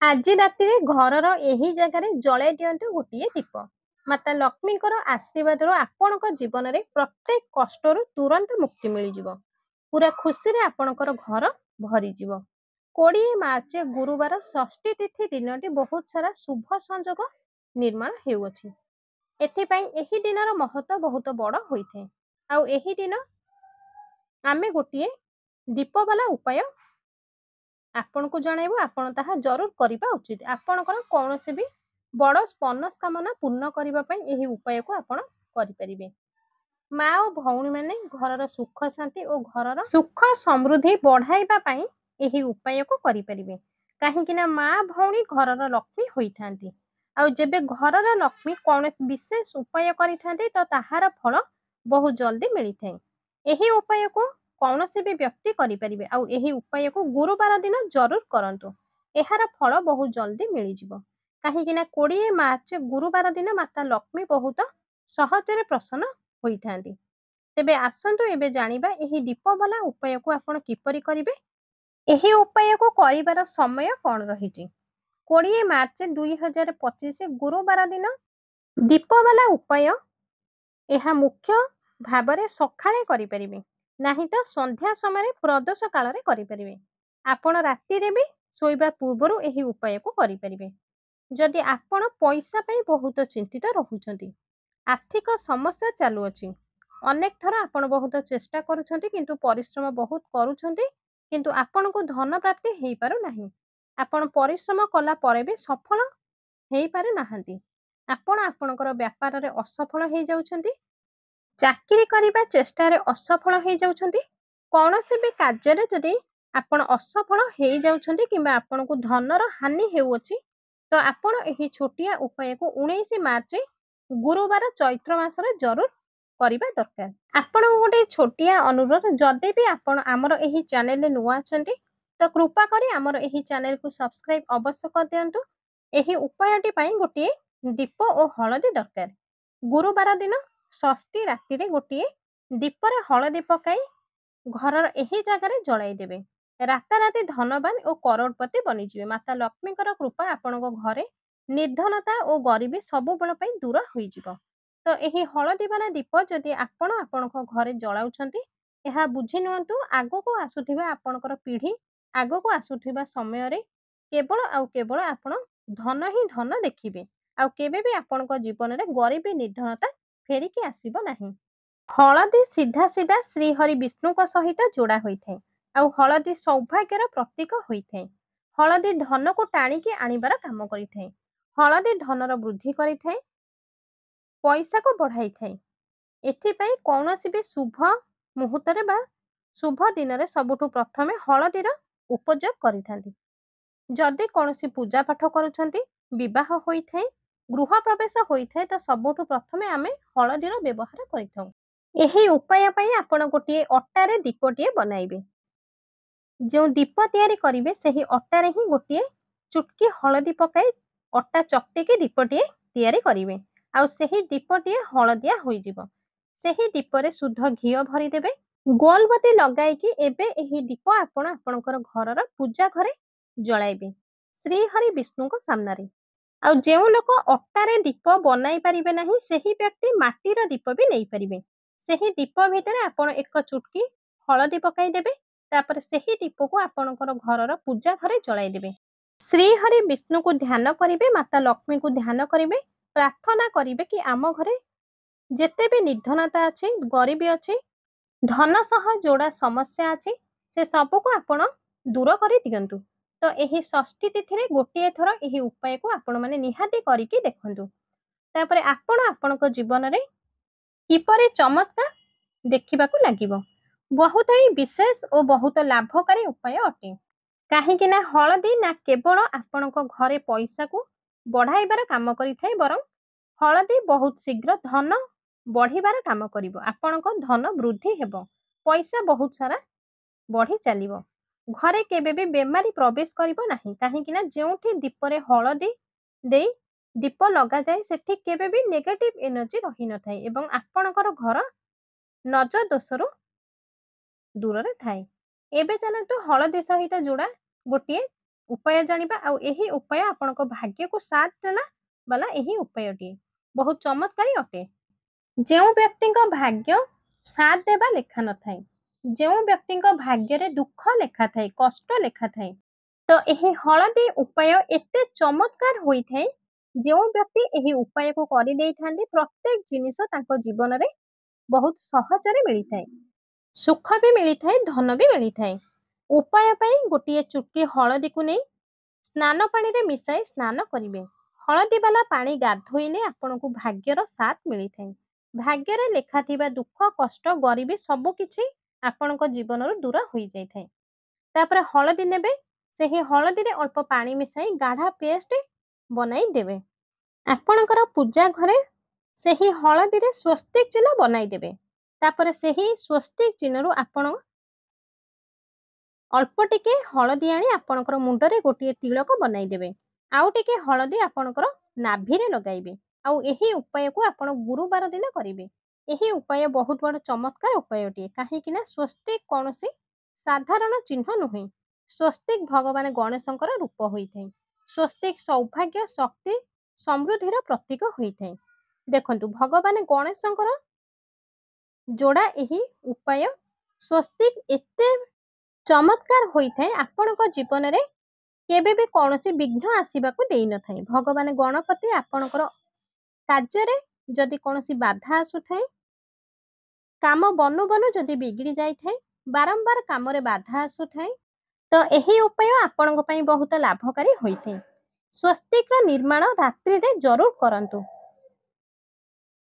ଆଜି ରାତିରେ ଘରର ଏହି ଜାଗାରେ ଜଳାଇ ଦିଅନ୍ତୁ ଗୋଟିଏ ଦୀପ। ମାତା ଲକ୍ଷ୍ମୀଙ୍କର ଆଶୀର୍ବାଦରୁ ଆପଣଙ୍କ ଜୀବନରେ ପ୍ରତ୍ୟେକ କଷ୍ଟରୁ ତୁରନ୍ତ ମୁକ୍ତି ମିଳିଯିବ। ପୁରା ଖୁସିରେ ଆପଣଙ୍କର ଘର ଭରିଯିବ। 20 ମାର୍ଚ୍ଚ ଗୁରୁବାର ଷଷ୍ଠୀ ତିଥି ଦିନଟି ବହୁତ ସାରା ଶୁଭ ସଂଯୋଗ ନିର୍ମାଣ ହେଉଅଛି। ଏଥିପାଇଁ ଏହି ଦିନର ମହତ୍ଵ ବହୁତ ବଡ଼ ହୋଇଥାଏ। ଆଉ ଏହି ଦିନ ଆମେ ଗୋଟିଏ ଦୀପବାଲା ଉପାୟ ଆପଣଙ୍କୁ ଜଣାଇବୁ, ଆପଣ ତାହା ଜରୁର କରିବା ଉଚିତ। ଆପଣଙ୍କର କୌଣସି ବି ବଡ଼ ମନସ୍କାମନା ପୂର୍ଣ୍ଣ କରିବା ପାଇଁ ଏହି ଉପାୟକୁ ଆପଣ କରିପାରିବେ। ମା ଓ ଭଉଣୀମାନେ ଘରର ସୁଖ ଶାନ୍ତି ଓ ଘରର ସୁଖ ସମୃଦ୍ଧି ବଢ଼ାଇବା ପାଇଁ ଏହି ଉପାୟକୁ କରିପାରିବେ। କାହିଁକି ନା ମା ଭଉଣୀ ଘରର ଲକ୍ଷ୍ମୀ ହୋଇଥାନ୍ତି। ଆଉ ଯେବେ ଘରର ଲକ୍ଷ୍ମୀ କୌଣସି ବିଶେଷ ଉପାୟ କରିଥାନ୍ତି ତ ତାହାର ଫଳ ବହୁତ ଜଲ୍ଦି ମିଳିଥାଏ। ଏହି ଉପାୟକୁ କୌଣସି ବି ବ୍ୟକ୍ତି କରିପାରିବେ। ଆଉ ଏହି ଉପାୟକୁ ଗୁରୁବାର ଦିନ ଜରୁର କରନ୍ତୁ। ଏହାର ଫଳ ବହୁତ ଜଲ୍ଦି ମିଳିଯିବ। କାହିଁକି ନା 20 ମାର୍ଚ୍ଚ ଗୁରୁବାର ଦିନ ମାତା ଲକ୍ଷ୍ମୀ ବହୁତ ସହଜରେ ପ୍ରସନ୍ନ ହୋଇଥାନ୍ତି। ତେବେ ଆସନ୍ତୁ ଏବେ ଜାଣିବା ଏହି ଦୀପବାଲା ଉପାୟକୁ ଆପଣ କିପରି କରିବେ। ଏହି ଉପାୟକୁ କରିବାର ସମୟ କ'ଣ ରହିଛି? 20 ମାର୍ଚ୍ଚ 2025 ଗୁରୁବାର ଦିନ ଦୀପବାଲା ଉପାୟ। ଏହା ମୁଖ୍ୟ ଭାବରେ ସକାଳେ କରିପାରିବେ, ନାହିଁ ତ ସନ୍ଧ୍ୟା ସମୟରେ ପ୍ରଦୋଷ କାଳରେ କରିପାରିବେ। ଆପଣ ରାତିରେ ବି ଶୋଇବା ପୂର୍ବରୁ ଏହି ଉପାୟକୁ କରିପାରିବେ। ଯଦି ଆପଣ ପଇସା ପାଇଁ ବହୁତ ଚିନ୍ତିତ ରହୁଛନ୍ତି, ଆର୍ଥିକ ସମସ୍ୟା ଚାଲୁଅଛି, ଅନେକ ଥର ଆପଣ ବହୁତ ଚେଷ୍ଟା କରୁଛନ୍ତି କିନ୍ତୁ ପରିଶ୍ରମ ବହୁତ କରୁଛନ୍ତି କିନ୍ତୁ ଆପଣଙ୍କୁ ଧନ ପ୍ରାପ୍ତି ହେଇପାରୁନାହିଁ। ଆପଣ ପରିଶ୍ରମ କଲା ପରେ ବି ସଫଳ ହେଇପାରୁନାହାନ୍ତି। ଆପଣ ଆପଣଙ୍କର ବ୍ୟାପାରରେ ଅସଫଳ ହେଇଯାଉଛନ୍ତି, ଚାକିରି କରିବା ଚେଷ୍ଟାରେ ଅସଫଳ ହେଇଯାଉଛନ୍ତି, କୌଣସି ବି କାର୍ଯ୍ୟରେ ଯଦି ଆପଣ ଅସଫଳ ହେଇଯାଉଛନ୍ତି କିମ୍ବା ଆପଣଙ୍କୁ ଧନର ହାନି ହେଉଅଛି ତ ଆପଣ ଏହି ଛୋଟିଆ ଉପାୟକୁ 19 ମାର୍ଚ୍ଚ ଗୁରୁବାର ଚୈତ୍ର ମାସରେ ଜରୁର କରିବା ଦରକାର। ଆପଣଙ୍କୁ ଗୋଟେ ଛୋଟିଆ ଅନୁରୋଧ, ଯଦି ବି ଆପଣ ଆମର ଏହି ଚ୍ୟାନେଲରେ ନୂଆ ଅଛନ୍ତି ତ କୃପା କରି ଆମର ଏହି ଚ୍ୟାନେଲକୁ ସବସ୍କ୍ରାଇବ ଅବଶ୍ୟ କରିଦିଅନ୍ତୁ। ଏହି ଉପାୟଟି ପାଇଁ ଗୋଟିଏ ଦୀପ ଓ ହଳଦୀ ଦରକାର। ଗୁରୁବାର ଦିନ ଷଷ୍ଠୀ ରାତିରେ ଗୋଟିଏ ଦୀପରେ ହଳଦୀ ପକାଇ ଘରର ଏହି ଜାଗାରେ ଜଳାଇ ଦେବେ। ରାତାରାତି ଧନବାନ ଓ କରୋଡ଼ପତି ବନିଯିବେ। ମାତା ଲକ୍ଷ୍ମୀଙ୍କର କୃପା ଆପଣଙ୍କ ଘରେ ନିର୍ଧନତା ଓ ଗରିବୀ ସବୁବେଳ ପାଇଁ ଦୂର ହୋଇଯିବ। ତ ଏହି ହଳଦୀବାଲା ଦୀପ ଯଦି ଆପଣ ଆପଣଙ୍କ ଘରେ ଜଳାଉଛନ୍ତି, ଏହା ବୁଝି ନିଅନ୍ତୁ ଆଗକୁ ଆସୁଥିବା ଆପଣଙ୍କର ପିଢ଼ି, ଆଗକୁ ଆସୁଥିବା ସମୟରେ କେବଳ ଆଉ କେବଳ ଆପଣ ଧନ ହିଁ ଧନ ଦେଖିବେ। ଆଉ କେବେ ବି ଆପଣଙ୍କ ଜୀବନରେ ଗରିବୀ ନିର୍ଧନତା ଫେରିକି ଆସିବ ନାହିଁ। ହଳଦୀ ସିଧା ସିଧା ଶ୍ରୀହରି ବିଷ୍ଣୁଙ୍କ ସହିତ ଯୋଡ଼ା ହୋଇଥାଏ। ଆଉ ହଳଦୀ ସୌଭାଗ୍ୟର ପ୍ରତୀକ ହୋଇଥାଏ। ହଳଦୀ ଧନକୁ ଟାଣିକି ଆଣିବାର କାମ କରିଥାଏ। ହଳଦୀ ଧନର ବୃଦ୍ଧି କରିଥାଏ, ପଇସାକୁ ବଢ଼ାଇଥାଏ। ଏଥିପାଇଁ କୌଣସି ବି ଶୁଭ ମୁହୂର୍ତ୍ତରେ ବା ଶୁଭ ଦିନରେ ସବୁଠୁ ପ୍ରଥମେ ହଳଦୀର ଉପଯୋଗ କରିଥାନ୍ତି। ଯଦି କୌଣସି ପୂଜା ପାଠ କରୁଛନ୍ତି, ବିବାହ ହୋଇଥାଏ, ଗୃହ ପ୍ରବେଶ ହୋଇଥାଏ ତ ସବୁଠୁ ପ୍ରଥମେ ଆମେ ହଳଦୀର ବ୍ୟବହାର କରିଥାଉ। ଏହି ଉପାୟ ପାଇଁ ଆପଣ ଗୋଟିଏ ଅଟାରେ ଦୀପଟିଏ ବନାଇବେ। ଯେଉଁ ଦୀପ ତିଆରି କରିବେ ସେହି ଅଟାରେ ହିଁ ଗୋଟିଏ ଚୁଟକି ହଳଦୀ ପକାଇ ଅଟା ଚକଟିକି ଦୀପଟିଏ ତିଆରି କରିବେ। ଆଉ ସେହି ଦୀପଟିଏ ହଳଦିଆ ହୋଇଯିବ। ସେହି ଦୀପରେ ଶୁଦ୍ଧ ଘିଅ ଭରିଦେବେ। ଗୋଲବତୀ ଲଗାଇକି ଏବେ ଏହି ଦୀପ ଆପଣ ଆପଣଙ୍କର ଘରର ପୂଜା ଘରେ ଜଳାଇବେ, ଶ୍ରୀହରି ବିଷ୍ଣୁଙ୍କ ସାମ୍ନାରେ। ଆଉ ଯେଉଁ ଲୋକ ଅଟାରେ ଦୀପ ବନାଇ ପାରିବେ ନାହିଁ, ସେହି ବ୍ୟକ୍ତି ମାଟିର ଦୀପ ବି ନେଇପାରିବେ। ସେହି ଦୀପ ଭିତରେ ଆପଣ ଏକ ଚୁଟକି ହଳଦୀ ପକାଇଦେବେ। ତାପରେ ସେହି ଦୀପକୁ ଆପଣଙ୍କର ଘରର ପୂଜା ଘରେ ଜଳାଇ ଦେବେ। ଶ୍ରୀହରି ବିଷ୍ଣୁଙ୍କୁ ଧ୍ୟାନ କରିବେ, ମାତା ଲକ୍ଷ୍ମୀଙ୍କୁ ଧ୍ୟାନ କରିବେ, ପ୍ରାର୍ଥନା କରିବେ କି ଆମ ଘରେ ଯେତେ ବି ନିର୍ଧନତା ଅଛି, ଗରିବୀ ଅଛି, ଧନ ସହ ଯୋଡ଼ା ସମସ୍ୟା ଅଛି, ସେ ସବୁକୁ ଆପଣ ଦୂର କରି ଦିଅନ୍ତୁ। ତ ଏହି ଷଷ୍ଠୀ ତିଥିରେ ଗୋଟିଏ ଥର ଏହି ଉପାୟକୁ ଆପଣମାନେ ନିହାତି କରିକି ଦେଖନ୍ତୁ। ତାପରେ ଆପଣ ଆପଣଙ୍କ ଜୀବନରେ କିପରି ଚମତ୍କାର ଦେଖିବାକୁ ଲାଗିବ। ବହୁତ ହିଁ ବିଶେଷ ଓ ବହୁତ ଲାଭକାରୀ ଉପାୟ ଅଟେ। କାହିଁକି ନା ହଳଦୀ ନା କେବଳ ଆପଣଙ୍କ ଘରେ ପଇସାକୁ ବଢ଼ାଇବାର କାମ କରିଥାଏ, ବରଂ ହଳଦୀ ବହୁତ ଶୀଘ୍ର ଧନ ବଢ଼ିବାର କାମ କରିବ। ଆପଣଙ୍କ ଧନ ବୃଦ୍ଧି ହେବ, ପଇସା ବହୁତ ସାରା ବଢ଼ି ଚାଲିବ। ଘରେ କେବେ ବି ବେମାରୀ ପ୍ରବେଶ କରିବ ନାହିଁ। କାହିଁକି ନା ଯେଉଁଠି ଦୀପରେ ହଳଦୀ ଦେଇ ଦୀପ ଲଗାଯାଏ ସେଠି କେବେ ବି ନେଗେଟିଭ ଏନର୍ଜି ରହିନଥାଏ ଏବଂ ଆପଣଙ୍କର ଘର ନଜର ଦୋଷରୁ ଦୂରରେ ଥାଏ। ଏବେ ଚାଲନ୍ତୁ ହଳଦୀ ସହିତ ଯୋଡ଼ା ଗୋଟିଏ उपाय जानिबा आउ एही उपाय आपणको भाग्य को साथ देला वाला एही उपायटी बहुत चमत्कारी अटे। ଯେଉଁ ବ୍ୟକ୍ତିଙ୍କ ଭାଗ୍ୟ ସାଥ ଦେବା ଲେଖା ନଥାଏ, ଯେଉଁ ବ୍ୟକ୍ତିଙ୍କ ଭାଗ୍ୟରେ ଦୁଃଖ ଲେଖା ଥାଏ, କଷ୍ଟ ଲେଖା ଥାଏ, ତ ଏହି ହଳଦୀ ଉପାୟ ଏତେ ଚମତ୍କାର ହୋଇଥାଏ, ଯେଉଁ ବ୍ୟକ୍ତି ଏହି ଉପାୟକୁ କରିଦେଇଥାନ୍ତି ପ୍ରତ୍ୟେକ ଜିନିଷ ତାଙ୍କ ଜୀବନରେ ବହୁତ ସହଜରେ ମିଳିଥାଏ, ସୁଖ ବି ମିଳିଥାଏ, ଧନ ବି ମିଳିଥାଏ। ଉପାୟ ପାଇଁ ଗୋଟିଏ ଚୁଟକି ହଳଦୀକୁ ନେଇ ସ୍ନାନ ପାଣିରେ ମିଶାଇ ସ୍ନାନ କରିବେ। ହଳଦୀ ବାଲା ପାଣି ଗାଧୋଇଲେ ଆପଣଙ୍କୁ ଭାଗ୍ୟର ସାଥ ମିଳିଥାଏ। ଭାଗ୍ୟରେ ଲେଖାଥିବା ଦୁଃଖ କଷ୍ଟ ଗରିବୀ ସବୁକିଛି ଆପଣଙ୍କ ଜୀବନରୁ ଦୂର ହୋଇଯାଇଥାଏ। ତାପରେ ହଳଦୀ ନେବେ, ସେହି ହଳଦୀରେ ଅଳ୍ପ ପାଣି ମିଶାଇ ଗାଢ଼ା ପେଷ୍ଟ ବନାଇ ଦେବେ। ଆପଣଙ୍କର ପୂଜା ଘରେ ସେହି ହଳଦୀରେ ସ୍ୱସ୍ତିକ ଚିହ୍ନ ବନାଇ ଦେବେ। ତାପରେ ସେହି ସ୍ୱସ୍ତିକ ଚିହ୍ନରୁ ଆପଣ ଅଳ୍ପ ଟିକେ ହଳଦୀ ଆଣି ଆପଣଙ୍କର ମୁଣ୍ଡରେ ଗୋଟିଏ ତିଳକ ବନାଇ ଦେବେ। ଆଉ ଟିକେ ହଳଦୀ ଆପଣଙ୍କର ନାଭିରେ ଲଗାଇବେ। ଆଉ ଏହି ଉପାୟକୁ ଆପଣ ଗୁରୁବାର ଦିନ କରିବେ। ଏହି ଉପାୟ ବହୁତ ବଡ଼ ଚମତ୍କାର ଉପାୟଟିଏ, କାହିଁକି ନା ସ୍ୱସ୍ତିକ କୌଣସି ସାଧାରଣ ଚିହ୍ନ ନୁହେଁ। ସ୍ୱସ୍ତିକ ଭଗବାନ ଗଣେଶଙ୍କର ରୂପ ହୋଇଥାଏ। ସ୍ୱସ୍ତିକ ସୌଭାଗ୍ୟ ଶକ୍ତି ସମୃଦ୍ଧିର ପ୍ରତୀକ ହୋଇଥାଏ। ଦେଖନ୍ତୁ ଭଗବାନ ଗଣେଶଙ୍କର ଯୋଡ଼ା ଏହି ଉପାୟ ସ୍ୱସ୍ତିକ ଏତେ ଚମତ୍କାର ହୋଇଥାଏ, ଆପଣଙ୍କ ଜୀବନରେ କେବେ ବି କୌଣସି ବିଘ୍ନ ଆସିବାକୁ ଦେଇନଥାଏ। ଭଗବାନ ଗଣପତି ଆପଣଙ୍କର କାର୍ଯ୍ୟରେ ଯଦି କୌଣସି ବାଧା ଆସୁଥାଏ, କାମ ବନୁ ବନୁ ଯଦି ବିଗିଡ଼ି ଯାଇଥାଏ, ବାରମ୍ବାର କାମରେ ବାଧା ଆସୁଥାଏ, ତ ଏହି ଉପାୟ ଆପଣଙ୍କ ପାଇଁ ବହୁତ ଲାଭକାରୀ ହୋଇଥାଏ। ସ୍ୱସ୍ତିକର ନିର୍ମାଣ ରାତ୍ରିରେ ଜରୁର କରନ୍ତୁ।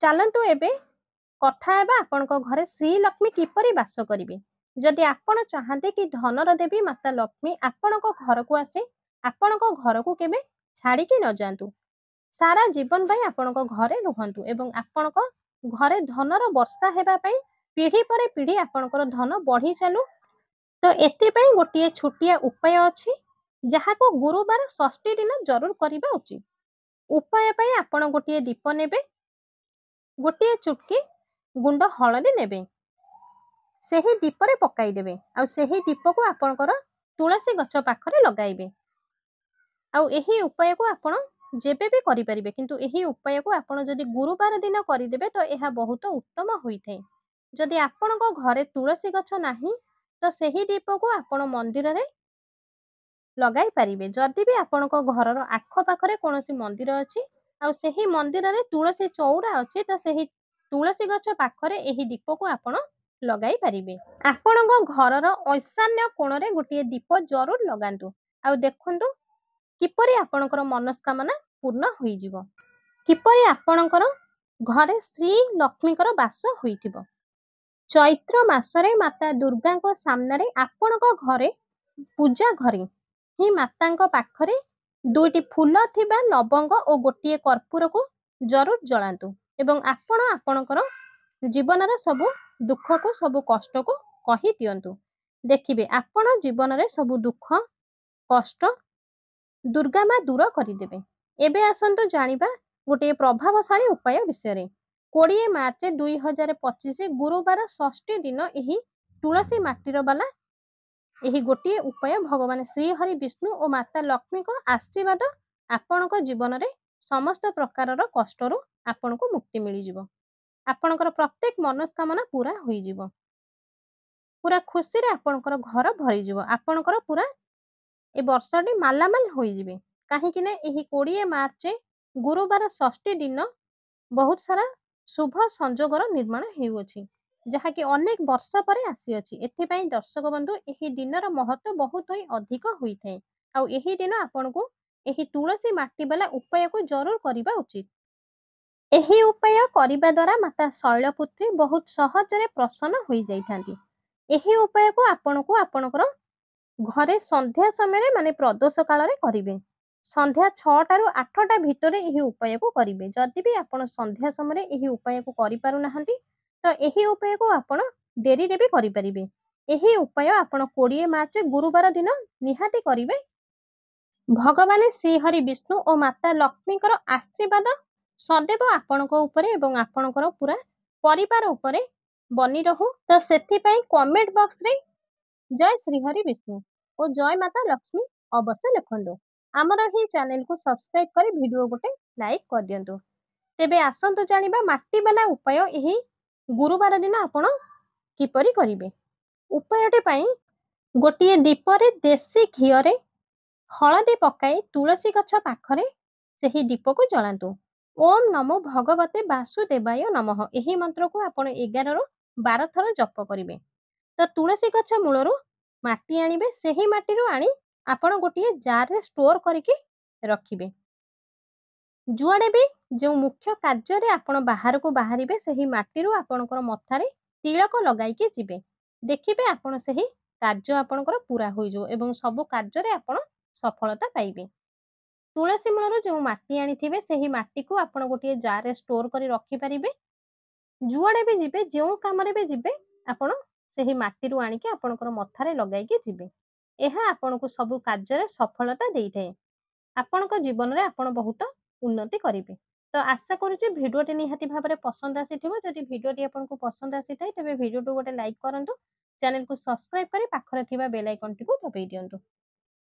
ଚାଲନ୍ତୁ ଏବେ କଥା ହେବା ଆପଣଙ୍କ ଘରେ ଶ୍ରୀଲକ୍ଷ୍ମୀ କିପରି ବାସ କରିବେ। ଯଦି ଆପଣ ଚାହାନ୍ତି କି ଧନର ଦେବୀ ମାତା ଲକ୍ଷ୍ମୀ ଆପଣଙ୍କ ଘରକୁ ଆସେ, ଆପଣଙ୍କ ଘରକୁ କେବେ ଛାଡ଼ିକି ନ ଯାଆନ୍ତୁ, ସାରା ଜୀବନ ପାଇଁ ଆପଣଙ୍କ ଘରେ ରୁହନ୍ତୁ ଏବଂ ଆପଣଙ୍କ ଘରେ ଧନର ବର୍ଷା ହେବା ପାଇଁ ପିଢ଼ି ପରେ ପିଢ଼ି ଆପଣଙ୍କର ଧନ ବଢ଼ି ଚାଲୁ, ତ ଏଥିପାଇଁ ଗୋଟିଏ ଛୋଟିଆ ଉପାୟ ଅଛି, ଯାହାକୁ ଗୁରୁବାର ଷଷ୍ଠୀ ଦିନ ଜରୁର କରିବା ଉଚିତ। ଉପାୟ ପାଇଁ ଆପଣ ଗୋଟିଏ ଦୀପ ନେବେ, ଗୋଟିଏ ଚୁଟକି ଗୁଣ୍ଡ ହଳଦୀ ନେବେ, ସେହି ଦୀପରେ ପକାଇଦେବେ ଆଉ ସେହି ଦୀପକୁ ଆପଣଙ୍କର ତୁଳସୀ ଗଛ ପାଖରେ ଲଗାଇବେ। ଆଉ ଏହି ଉପାୟକୁ ଆପଣ ଯେବେ ବି କରିପାରିବେ, କିନ୍ତୁ ଏହି ଉପାୟକୁ ଆପଣ ଯଦି ଗୁରୁବାର ଦିନ କରିଦେବେ ତ ଏହା ବହୁତ ଉତ୍ତମ ହୋଇଥାଏ। ଯଦି ଆପଣଙ୍କ ଘରେ ତୁଳସୀ ଗଛ ନାହିଁ, ତ ସେହି ଦୀପକୁ ଆପଣ ମନ୍ଦିରରେ ଲଗାଇ ପାରିବେ। ଯଦି ବି ଆପଣଙ୍କ ଘରର ଆଖପାଖରେ କୌଣସି ମନ୍ଦିର ଅଛି ଆଉ ସେହି ମନ୍ଦିରରେ ତୁଳସୀ ଚଉରା ଅଛି, ତ ସେହି ତୁଳସୀ ଗଛ ପାଖରେ ଏହି ଦୀପକୁ ଆପଣ ଲଗାଇ ପାରିବେ। ଆପଣଙ୍କ ଘରର ଐଶାନ୍ୟ କୋଣରେ ଗୋଟିଏ ଦୀପ ଜରୁର ଲଗାନ୍ତୁ ଆଉ ଦେଖନ୍ତୁ କିପରି ଆପଣଙ୍କର ମନସ୍କାମନା ପୂର୍ଣ୍ଣ ହୋଇଯିବ, କିପରି ଆପଣଙ୍କର ଘରେ ଶ୍ରୀ ଲକ୍ଷ୍ମୀଙ୍କର ବାସ ହୋଇଥିବ। ଚୈତ୍ର ମାସରେ ମାତା ଦୁର୍ଗାଙ୍କ ସାମ୍ନାରେ ଆପଣଙ୍କ ଘରେ ପୂଜା ଘରେ ହିଁ ମାତାଙ୍କ ପାଖରେ ଦୁଇଟି ଫୁଲ ଥିବା ଲବଙ୍ଗ ଓ ଗୋଟିଏ କର୍ପୂରକୁ ଜରୁର ଜଳାନ୍ତୁ ଏବଂ ଆପଣ ଆପଣଙ୍କର ଜୀବନର ସବୁ ଦୁଃଖକୁ ସବୁ କଷ୍ଟକୁ କହିଦିଅନ୍ତୁ। ଦେଖିବେ ଆପଣ ଜୀବନରେ ସବୁ ଦୁଃଖ କଷ୍ଟ ଦୁର୍ଗା ମା ଦୂର କରିଦେବେ। ଏବେ ଆସନ୍ତୁ ଜାଣିବା ଗୋଟିଏ ପ୍ରଭାବଶାଳୀ ଉପାୟ ବିଷୟରେ। 20 ମାର୍ଚ୍ଚ 2025 ଗୁରୁବାର ଷଷ୍ଠୀ ଦିନ ଏହି ତୁଳସୀ ମାଟିର ବାଲା ଏହି ଗୋଟିଏ ଉପାୟ ଭଗବାନ ଶ୍ରୀହରି ବିଷ୍ଣୁ ଓ ମାତା ଲକ୍ଷ୍ମୀଙ୍କ ଆଶୀର୍ବାଦ ଆପଣଙ୍କ ଜୀବନରେ ସମସ୍ତ ପ୍ରକାରର କଷ୍ଟରୁ ଆପଣଙ୍କୁ ମୁକ୍ତି ମିଳିଯିବ। ଆପଣଙ୍କର ପ୍ରତ୍ୟେକ ମନସ୍କାମନା ପୁରା ହୋଇଯିବ, ପୁରା ଖୁସିରେ ଆପଣଙ୍କର ଘର ଭରିଯିବ। ଆପଣଙ୍କର ପୁରା ଏ ବର୍ଷଟି ମାଲାମାଲ ହୋଇଯିବେ, କାହିଁକି ନା ଏହି 20 ମାର୍ଚ୍ଚ ଗୁରୁବାର ଷଷ୍ଠୀ ଦିନ ବହୁତ ସାରା ଶୁଭ ସଂଯୋଗର ନିର୍ମାଣ ହେଉଅଛି, ଯାହାକି ଅନେକ ବର୍ଷ ପରେ ଆସିଅଛି। ଏଥିପାଇଁ ଦର୍ଶକ ବନ୍ଧୁ ଏହି ଦିନର ମହତ୍ତ୍ୱ ବହୁତ ହିଁ ଅଧିକ ହୋଇଥାଏ ଆଉ ଏହି ଦିନ ଆପଣଙ୍କୁ ଏହି ତୁଳସୀ ମାଟି ବାଲା ଉପାୟକୁ ଜରୁର କରିବା ଉଚିତ। ଏହି ଉପାୟ କରିବା ଦ୍ୱାରା ମାତା ଶୈଳପୁତ୍ରୀ ବହୁତ ସହଜରେ ପ୍ରସନ୍ନ ହୋଇଯାଇଥାନ୍ତି। ଏହି ଉପାୟକୁ ଆପଣଙ୍କୁ ଆପଣଙ୍କର ଘରେ ସନ୍ଧ୍ୟା ସମୟରେ ମାନେ ପ୍ରଦୋଷ କାଳରେ କରିବେ। ସନ୍ଧ୍ୟା 6ଟାରୁ 8ଟା ଭିତରେ ଏହି ଉପାୟକୁ କରିବେ। ଯଦି ବି ଆପଣ ସନ୍ଧ୍ୟା ସମୟରେ ଏହି ଉପାୟକୁ କରିପାରୁନାହାନ୍ତି, ତ ଏହି ଉପାୟକୁ ଆପଣ ଡେରିରେ ବି କରିପାରିବେ। ଏହି ଉପାୟ ଆପଣ 20 ମାର୍ଚ୍ଚ ଗୁରୁବାର ଦିନ ନିହାତି କରିବେ। ଭଗବାନ ଶ୍ରୀହରି ବିଷ୍ଣୁ ଓ ମାତା ଲକ୍ଷ୍ମୀଙ୍କର ଆଶୀର୍ବାଦ ସदैବ ଆପଣଙ୍କ ଉପରେ ଏବଂ ଆପଣଙ୍କର ପୁରା ପରିବାର ଉପରେ ବନି ରହୁ। ତ ସେଥିପାଇଁ କମେଣ୍ଟ ବକ୍ସରେ ଜୟ ଶ୍ରୀହରି ବିଷ୍ଣୁ ଓ ଜୟ ମାତା ଲକ୍ଷ୍ମୀ ଅବଶ୍ୟ ଲେଖନ୍ତୁ। ଆମର ଏହି ଚ୍ୟାନେଲକୁ ସବସ୍କ୍ରାଇବ୍ କରି ଭିଡ଼ିଓ ଗୋଟେ ଲାଇକ୍ କରିଦିଅନ୍ତୁ। ତେବେ ଆସନ୍ତୁ ଜାଣିବା ମାଟିବାଲା ଉପାୟ ଏହି ଗୁରୁବାର ଦିନ ଆପଣ କିପରି କରିବେ। ଉପାୟଟି ପାଇଁ ଗୋଟିଏ ଦୀପରେ ଦେଶୀ ଘିଅରେ ହଳଦୀ ପକାଇ ତୁଳସୀ ଗଛ ପାଖରେ ସେହି ଦୀପକୁ ଜଳାନ୍ତୁ। ଓମ୍ ନମୋ ଭଗବତେ ବାସୁଦେବାୟ ନମଃ ଏହି ମନ୍ତ୍ରକୁ ଆପଣ 11ରୁ 12 ଥର ଜପ କରିବେ। ତ ତୁଳସୀ ଗଛ ମୂଳରୁ ମାଟି ଆଣିବେ, ସେହି ମାଟିରୁ ଆଣି ଆପଣ ଗୋଟିଏ ଜାରରେ ଷ୍ଟୋର କରିକି ରଖିବେ। ଯୁଆଡ଼େ ବି ଯେଉଁ ମୁଖ୍ୟ କାର୍ଯ୍ୟରେ ଆପଣ ବାହାରକୁ ବାହାରିବେ ସେହି ମାଟିରୁ ଆପଣଙ୍କର ମଥାରେ ତିଳକ ଲଗାଇକି ଯିବେ। ଦେଖିବେ ଆପଣ ସେହି କାର୍ଯ୍ୟ ଆପଣଙ୍କର ପୁରା ହୋଇଯିବ ଏବଂ ସବୁ କାର୍ଯ୍ୟରେ ଆପଣ ସଫଳତା ପାଇବେ। ତୁଳସୀ ମୂଳରୁ ଯେଉଁ ମାଟି ଆଣିଥିବେ ସେହି ମାଟିକୁ ଆପଣ ଗୋଟିଏ ଜାରରେ ଷ୍ଟୋର କରି ରଖିପାରିବେ। ଯୁଆଡ଼େ ବି ଯିବେ, ଯେଉଁ କାମରେ ବି ଯିବେ, ଆପଣ ସେହି ମାଟିରୁ ଆଣିକି ଆପଣଙ୍କର ମଥାରେ ଲଗାଇକି ଯିବେ। ଏହା ଆପଣଙ୍କୁ ସବୁ କାର୍ଯ୍ୟରେ ସଫଳତା ଦେଇଥାଏ। ଆପଣଙ୍କ ଜୀବନରେ ଆପଣ ବହୁତ ଉନ୍ନତି କରିବେ। ତ ଆଶା କରୁଛି ଭିଡ଼ିଓଟି ନିହାତି ଭାବରେ ପସନ୍ଦ ଆସିଥିବ। ଯଦି ଭିଡ଼ିଓଟି ଆପଣଙ୍କୁ ପସନ୍ଦ ଆସିଥାଏ ତେବେ ଭିଡ଼ିଓକୁ ଗୋଟେ ଲାଇକ୍ କରନ୍ତୁ। ଚ୍ୟାନେଲକୁ ସବସ୍କ୍ରାଇବ୍ କରି ପାଖରେ ଥିବା ବେଲ୍ ଆଇକନଟିକୁ ଦବାଇ ଦିଅନ୍ତୁ।